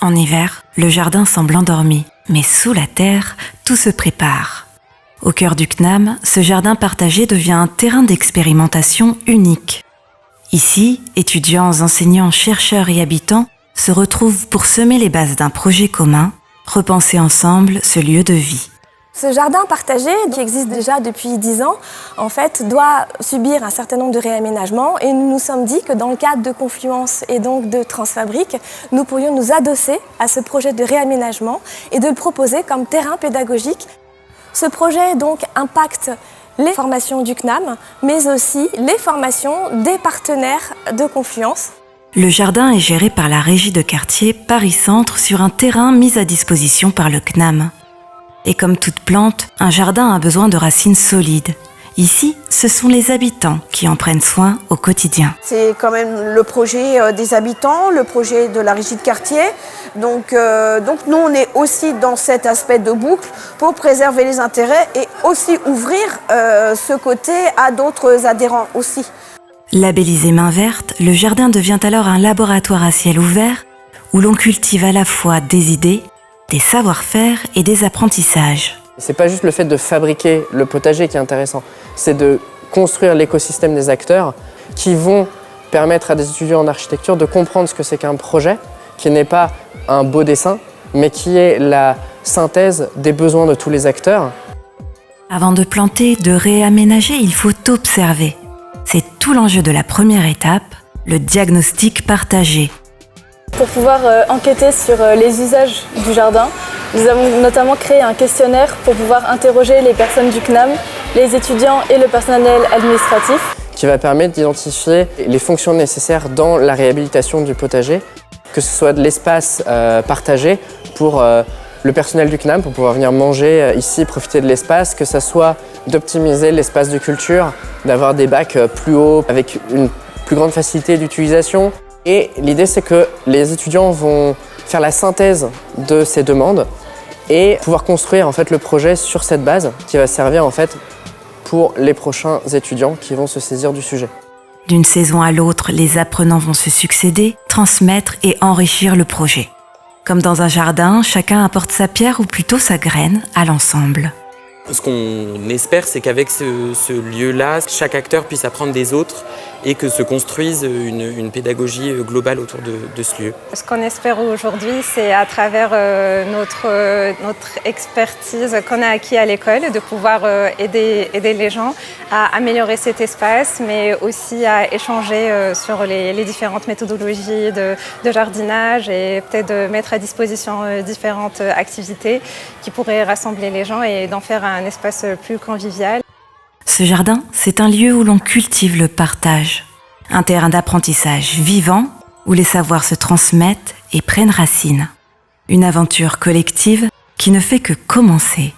En hiver, le jardin semble endormi, mais sous la terre, tout se prépare. Au cœur du CNAM, ce jardin partagé devient un terrain d'expérimentation unique. Ici, étudiants, enseignants, chercheurs et habitants se retrouvent pour semer les bases d'un projet commun, repenser ensemble ce lieu de vie. Ce jardin partagé, qui existe déjà depuis 10 ans, en fait, doit subir un certain nombre de réaménagements et nous nous sommes dit que dans le cadre de Confluence et donc de Transfabrique, nous pourrions nous adosser à ce projet de réaménagement et de le proposer comme terrain pédagogique. Ce projet donc impacte les formations du CNAM, mais aussi les formations des partenaires de Confluence. Le jardin est géré par la régie de quartier Paris Centre sur un terrain mis à disposition par le CNAM. Et comme toute plante, un jardin a besoin de racines solides. Ici, ce sont les habitants qui en prennent soin au quotidien. C'est quand même le projet des habitants, le projet de la régie de quartier. Donc nous, on est aussi dans cet aspect de boucle pour préserver les intérêts et aussi ouvrir ce côté à d'autres adhérents aussi. Labellisé main verte, le jardin devient alors un laboratoire à ciel ouvert où l'on cultive à la fois des idées, des savoir-faire et des apprentissages. C'est pas juste le fait de fabriquer le potager qui est intéressant, c'est de construire l'écosystème des acteurs qui vont permettre à des étudiants en architecture de comprendre ce que c'est qu'un projet, qui n'est pas un beau dessin, mais qui est la synthèse des besoins de tous les acteurs. Avant de planter, de réaménager, il faut observer. C'est tout l'enjeu de la première étape, le diagnostic partagé. Pour pouvoir enquêter sur les usages du jardin, nous avons notamment créé un questionnaire pour pouvoir interroger les personnes du CNAM, les étudiants et le personnel administratif. Qui va permettre d'identifier les fonctions nécessaires dans la réhabilitation du potager, que ce soit de l'espace partagé pour le personnel du CNAM, pour pouvoir venir manger ici, profiter de l'espace, que ce soit d'optimiser l'espace de culture, d'avoir des bacs plus hauts avec une plus grande facilité d'utilisation. Et l'idée, c'est que les étudiants vont faire la synthèse de ces demandes et pouvoir construire en fait, le projet sur cette base qui va servir en fait, pour les prochains étudiants qui vont se saisir du sujet. D'une saison à l'autre, les apprenants vont se succéder, transmettre et enrichir le projet. Comme dans un jardin, chacun apporte sa pierre ou plutôt sa graine à l'ensemble. Ce qu'on espère, c'est qu'avec ce lieu-là, chaque acteur puisse apprendre des autres et que se construise une pédagogie globale autour de ce lieu. Ce qu'on espère aujourd'hui, c'est à travers notre expertise qu'on a acquis à l'école, de pouvoir aider les gens à améliorer cet espace, mais aussi à échanger sur les différentes méthodologies de jardinage et peut-être de mettre à disposition différentes activités qui pourraient rassembler les gens et d'en faire un espace plus convivial. Ce jardin, c'est un lieu où l'on cultive le partage. Un terrain d'apprentissage vivant où les savoirs se transmettent et prennent racine. Une aventure collective qui ne fait que commencer.